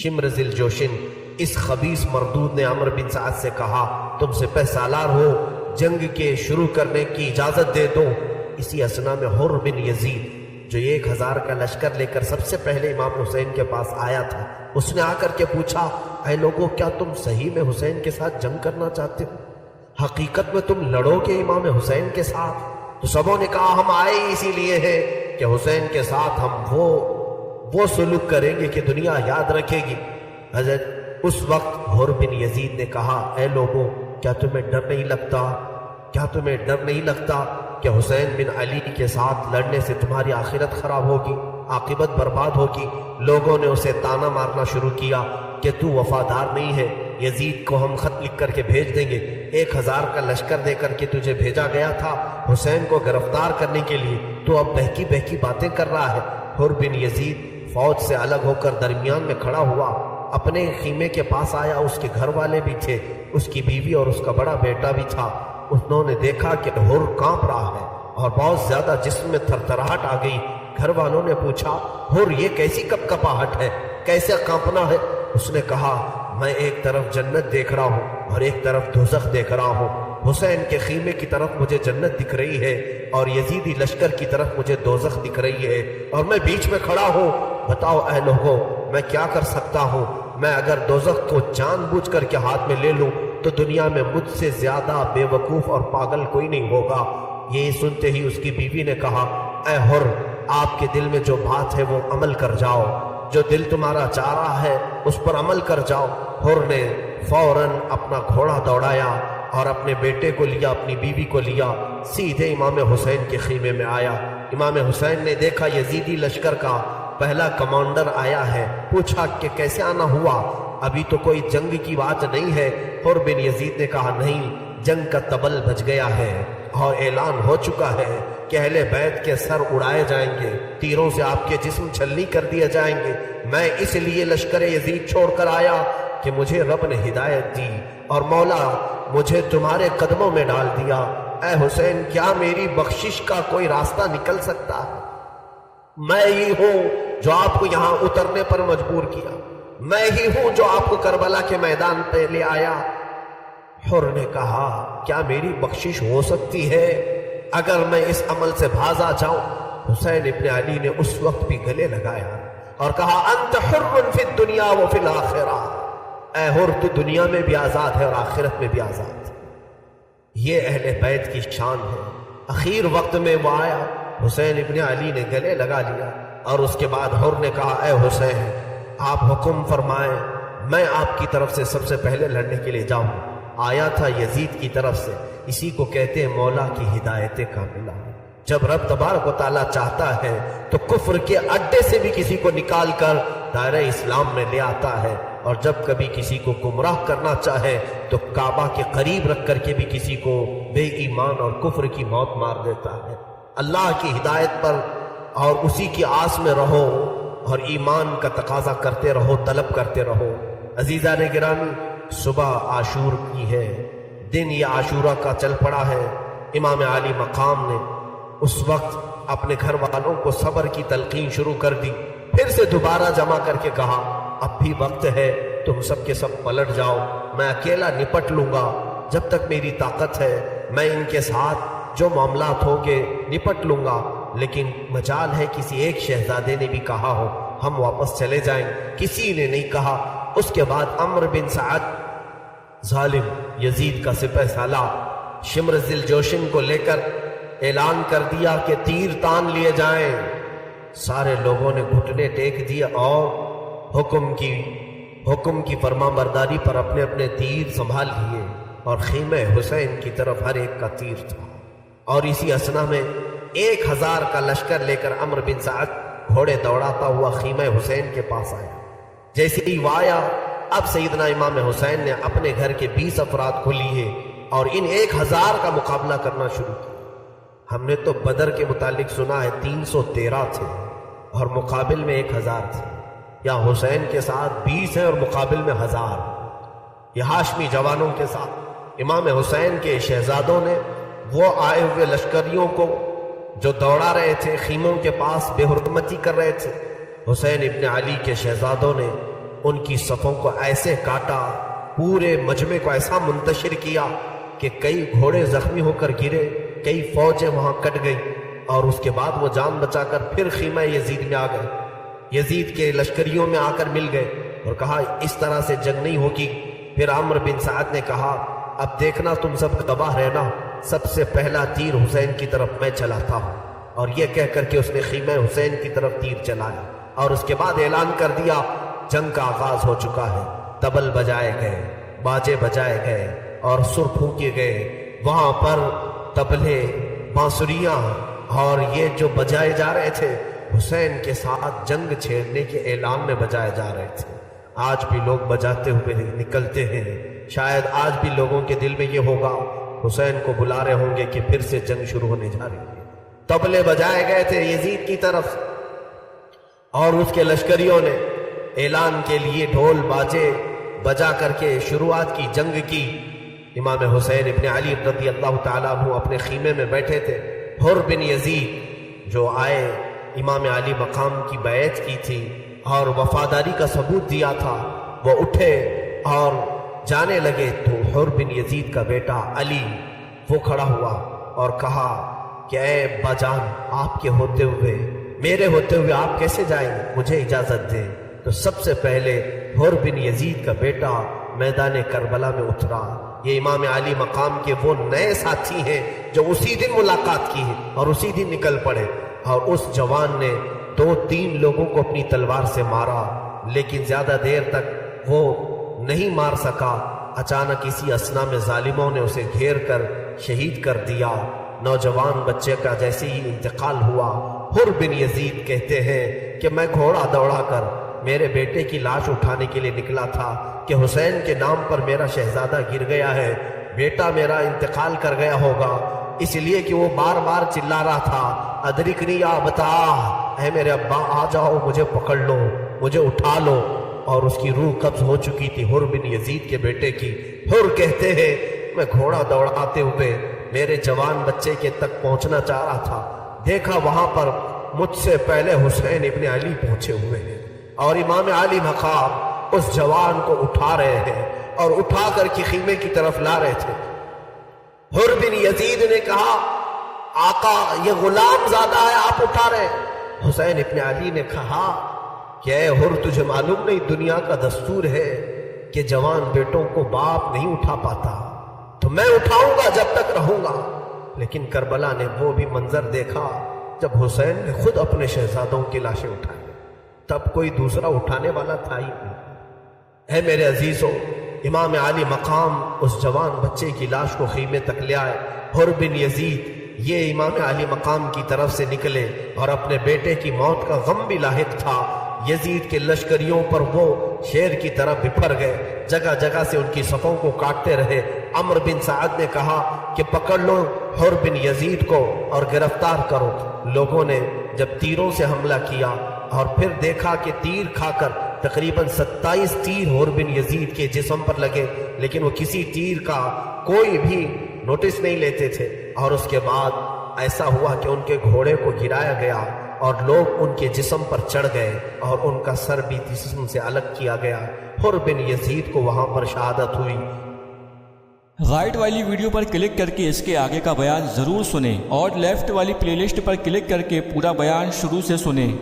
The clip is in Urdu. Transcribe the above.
شمر ذی الجوشن اس خبیث مردود نے عمرو بن سعد سے کہا تم سپہ سالار ہو، جنگ کے شروع کرنے کی اجازت دے دو۔ اسی اثنا میں حر بن یزید جو 1000 کا لشکر لے کر سب سے پہلے امام حسین کے پاس آیا تھا، اس نے آ کر کے پوچھا اے لوگو، کیا تم صحیح میں حسین کے ساتھ جنگ کرنا چاہتے ہو؟ حقیقت میں تم لڑو گے امام حسین کے ساتھ؟ تو سبوں نے کہا ہم آئے اسی لیے ہیں کہ حسین کے ساتھ ہم وہ سلوک کریں گے کہ دنیا یاد رکھے گی۔ حضرت اس وقت حر بن یزید نے کہا اے لوگو، کیا تمہیں ڈر نہیں لگتا کہ حسین بن علی کے ساتھ لڑنے سے تمہاری آخرت خراب ہوگی، عاقبت برباد ہوگی؟ لوگوں نے اسے تانا مارنا شروع کیا کہ تو وفادار نہیں ہے، یزید کو ہم خط لکھ کر کے بھیج دیں گے، 1000 کا لشکر دے کر کے تجھے بھیجا گیا تھا حسین کو گرفتار کرنے کے لیے، تو اب بہکی باتیں کر رہا ہے۔ حر بن یزید فوج سے الگ ہو کر درمیان میں کھڑا ہوا، اپنے خیمے کے پاس آیا، اس کے گھر والے بھی تھے، اس کی بیوی اور اس کا بڑا بیٹا بھی تھا۔ انہوں نے دیکھا کہ حر کانپ رہا ہے اور بہت زیادہ جسم میں تھرتھراہٹ آ گئی۔ گھر والوں نے پوچھا حر یہ کیسی کپکپاہٹ ہے، کیسے کانپنا ہے؟ اس نے کہا میں ایک طرف جنت دیکھ رہا ہوں اور ایک طرف دوزخ دیکھ رہا ہوں، حسین کے خیمے کی طرف مجھے جنت دکھ رہی ہے اور یزیدی لشکر کی طرف مجھے دوزخ دکھ رہی ہے اور میں بیچ میں کھڑا ہوں۔ بتاؤ اے لوگوں میں کیا کر سکتا ہوں؟ میں اگر دوزخ کو جان بوجھ کر کے ہاتھ میں لے لوں تو دنیا میں مجھ سے زیادہ بے وقوف اور پاگل کوئی نہیں ہوگا۔ یہ سنتے ہی اس کی بیوی نے کہا اے حر، آپ کے دل میں جو بات ہے وہ عمل کر جاؤ، جو دل تمہارا چاہ رہا ہے اس پر عمل کر جاؤ۔ حر نے فوراً اپنا گھوڑا دوڑایا اور اپنے بیٹے کو لیا، اپنی بیوی کو لیا، سیدھے امام حسین کے خیمے میں آیا۔ امام حسین نے دیکھا یزیدی لشکر کا پہلا کمانڈر آیا ہے، پوچھا کہ کیسے آنا ہوا؟ ابھی تو کوئی جنگ کی بات نہیں ہے۔ حر بن یزید نے کہا نہیں، جنگ کا طبل بج گیا ہے اور اعلان ہو چکا ہے کہ اہل بیت کے سر اڑائے جائیں گے، تیروں سے آپ کے جسم چھلنی کر دیے جائیں گے۔ میں اس لیے لشکر یزید چھوڑ کر آیا کہ مجھے رب نے ہدایت دی اور مولا مجھے تمہارے قدموں میں ڈال دیا۔ اے حسین، کیا میری بخشش کا کوئی راستہ نکل سکتا ہے؟ میں ہی ہوں جو آپ کو یہاں اترنے پر مجبور کیا، میں ہی ہوں جو آپ کو کربلا کے میدان پہ لے آیا۔ حر نے کہا کیا میری بخشش ہو سکتی ہے اگر میں اس عمل سے بھاز آ جاؤں؟ حسین ابن علی نے اس وقت بھی گلے لگایا اور کہا انت حر فی الدنیا و فی الاخرہ، اے حر تو دنیا میں بھی آزاد ہے اور آخرت میں بھی آزاد ہے۔ یہ اہل بیت کی شان ہے۔ اخیر وقت میں وہ آیا، حسین ابن علی نے گلے لگا لیا اور اس کے بعد حر نے کہا اے حسین آپ حکم فرمائیں، میں آپ کی طرف سے سب سے پہلے لڑنے کے لیے جاؤں۔ آیا تھا یزید کی طرف سے، اسی کو کہتے ہیں مولا کی ہدایت کاملہ۔ جب رب تبارک و تعالیٰ چاہتا ہے تو کفر کے اڈے سے بھی کسی کو نکال کر دائرہ اسلام میں لے آتا ہے، اور جب کبھی کسی کو گمراہ کرنا چاہے تو کعبہ کے قریب رکھ کر کے بھی کسی کو بے ایمان اور کفر کی موت مار دیتا ہے۔ اللہ کی ہدایت پر اور اسی کی آس میں رہو اور ایمان کا تقاضا کرتے رہو، طلب کرتے رہو۔ عزیزان گرامی، صبح عاشور کی ہے، دن یہ عاشورہ کا چل پڑا ہے۔ امام علی مقام نے اس وقت اپنے گھر والوں کو صبر کی تلقین شروع کر دی، پھر سے دوبارہ جمع کر کے کہا اب بھی وقت ہے، تم سب کے سب پلٹ جاؤ، میں اکیلا نپٹ لوں گا، جب تک میری طاقت ہے میں ان کے ساتھ جو معاملات ہوگے نپٹ لوں گا، لیکن مجال ہے کسی ایک شہزادے نے بھی کہا ہو ہم واپس چلے جائیں، کسی نے نہیں کہا۔ اس کے بعد عمرو بن سعد ظالم یزید کا سپہ سالار شمر ذی الجوشن کو لے کر اعلان کر دیا کہ تیر تان لیے جائیں۔ سارے لوگوں نے گھٹنے ٹیک دیے اور حکم کی فرما برداری پر اپنے اپنے تیر سنبھال لیے، اور خیمہ حسین کی طرف ہر ایک کا تیر تھا۔ اور اسی اثنا میں 1000 کا لشکر لے کر عمرو بن سعد گھوڑے دوڑاتا ہوا خیمہ حسین کے پاس آیا۔ جیسے ہی وہ آیا، اب سیدنا امام حسین نے اپنے گھر کے 20 افراد کو لیے اور ان 1000 کا مقابلہ کرنا شروع کیا۔ ہم نے تو بدر کے متعلق سنا ہے 313 تھے اور مقابل میں 1000 تھے، یا حسین کے ساتھ 20 ہیں اور مقابل میں 1000۔ یہ ہاشمی جوانوں کے ساتھ امام حسین کے شہزادوں نے وہ آئے ہوئے لشکریوں کو جو دوڑا رہے تھے، خیموں کے پاس بے حرمتی کر رہے تھے، حسین ابن علی کے شہزادوں نے ان کی صفوں کو ایسے کاٹا، پورے مجمع کو ایسا منتشر کیا کہ کئی گھوڑے زخمی ہو کر گرے، کئی فوجیں وہاں کٹ گئی، اور اس کے بعد وہ جان بچا کر پھر خیمہ یزید میں آ گئے، یزید کے لشکریوں میں آ کر مل گئے اور کہا اس طرح سے جنگ نہیں ہوگی۔ پھر عمرو بن سعد نے کہا اب دیکھنا تم سب تباہ رہنا، سب سے پہلا تیر حسین کی طرف میں چلاتا ہوں، اور یہ کہہ کر کے اس نے خیمہ حسین کی طرف تیر چلایا، اور اس کے بعد اعلان کر دیا جنگ کا آغاز ہو چکا ہے۔ طبل بجائے گئے، باجے بجائے گئے اور سر پھونکے گئے، وہاں پر طبلے، بانسریاں اور یہ جو بجائے جا رہے تھے حسین کے ساتھ جنگ چھیڑنے کے اعلان میں بجائے جا رہے تھے۔ آج بھی لوگ بجاتے ہوئے نکلتے ہیں، شاید آج بھی لوگوں کے دل میں یہ ہوگا حسین کو بلا رہے ہوں گے کہ پھر سے جنگ شروع ہونے جا رہی ہے۔ طبلے بجائے گئے تھے یزید کی طرف، اور اس کے لشکریوں نے اعلان کے لیے ڈھول باجے بجا کر کے شروعات کی جنگ کی۔ امام حسین ابن علی رضی اللہ تعالیٰ عنہ اپنے خیمے میں بیٹھے تھے، حر بن یزید جو آئے امام علی مقام کی بیعت کی تھی اور وفاداری کا ثبوت دیا تھا، وہ اٹھے اور جانے لگے تو حر بن یزید کا بیٹا علی وہ کھڑا ہوا اور کہا کہ اے ابا جان، آپ کے ہوتے ہوئے، میرے ہوتے ہوئے آپ کیسے جائیں گے، مجھے اجازت دیں۔ تو سب سے پہلے حر بن یزید کا بیٹا میدان کربلا میں اترا۔ یہ امام علی مقام کے وہ نئے ساتھی ہیں جو اسی دن ملاقات کی ہے اور اسی دن نکل پڑے، اور اس جوان نے 2-3 لوگوں کو اپنی تلوار سے مارا، لیکن زیادہ دیر تک وہ نہیں مار سکا۔ اچانک اسی اثنا میں ظالموں نے اسے گھیر کر شہید کر دیا۔ نوجوان بچے کا جیسے ہی انتقال ہوا، حر بن یزید کہتے ہیں کہ میں گھوڑا دوڑا کر میرے بیٹے کی لاش اٹھانے کے لیے نکلا تھا کہ حسین کے نام پر میرا شہزادہ گر گیا ہے، بیٹا میرا انتقال کر گیا ہوگا، اس لیے کہ وہ بار بار چلا رہا تھا ادرکنی یا بتا، اے میرے ابا آ جاؤ، مجھے پکڑ لو، مجھے اٹھا لو، اور اس کی روح قبض ہو چکی تھی حر بن یزید کے بیٹے کی۔ حر کہتے ہیں میں گھوڑا دوڑاتے ہوئے میرے جوان بچے کے تک پہنچنا چاہ رہا تھا، دیکھا وہاں پر مجھ سے پہلے حسین ابن علی پہنچے ہوئے ہیں، اور امام علی مقام اس جوان کو اٹھا رہے ہیں اور اٹھا کر کے خیمے کی طرف لا رہے تھے۔ حر بن یزید نے کہا آقا یہ غلام زادہ ہے، آپ اٹھا رہے ہیں۔ حسین ابن علی نے کہا کہ اے حر، تجھے معلوم نہیں دنیا کا دستور ہے کہ جوان بیٹوں کو باپ نہیں اٹھا پاتا، تو میں اٹھاؤں گا جب تک رہوں گا۔ لیکن کربلا نے وہ بھی منظر دیکھا جب حسین نے خود اپنے شہزادوں کی لاشیں اٹھائی، تب کوئی دوسرا اٹھانے والا تھا ہی نہیں۔ اے میرے عزیزو، امام علی مقام اس جوان بچے کی لاش کو خیمے تک لے آئے۔ حر بن یزید یہ امام علی مقام کی طرف سے نکلے اور اپنے بیٹے کی موت کا غم بھی لاحق تھا۔ یزید کے لشکریوں پر وہ شیر کی طرح بپھر گئے، جگہ جگہ سے ان کی صفوں کو کاٹتے رہے۔ عمرو بن سعد نے کہا کہ پکڑ لو حر بن یزید کو اور گرفتار کرو۔ لوگوں نے جب تیروں سے حملہ کیا اور پھر دیکھا کہ تیر کھا کر تقریباً 27 تیر حر بن یزید کے جسم پر لگے، لیکن وہ کسی تیر کا کوئی بھی نوٹس نہیں لیتے تھے، اور اس کے بعد ایسا ہوا کہ ان کے گھوڑے کو گرایا گیا اور لوگ ان کے جسم پر چڑھ گئے اور ان کا سر بھی جسم سے الگ کیا گیا۔ حر بن یزید کو وہاں پر شہادت ہوئی۔ رائٹ والی ویڈیو پر کلک کر کے اس کے آگے کا بیان ضرور سنیں، اور لیفٹ والی پلے لسٹ پر کلک کر کے پورا بیان شروع سے سنیں۔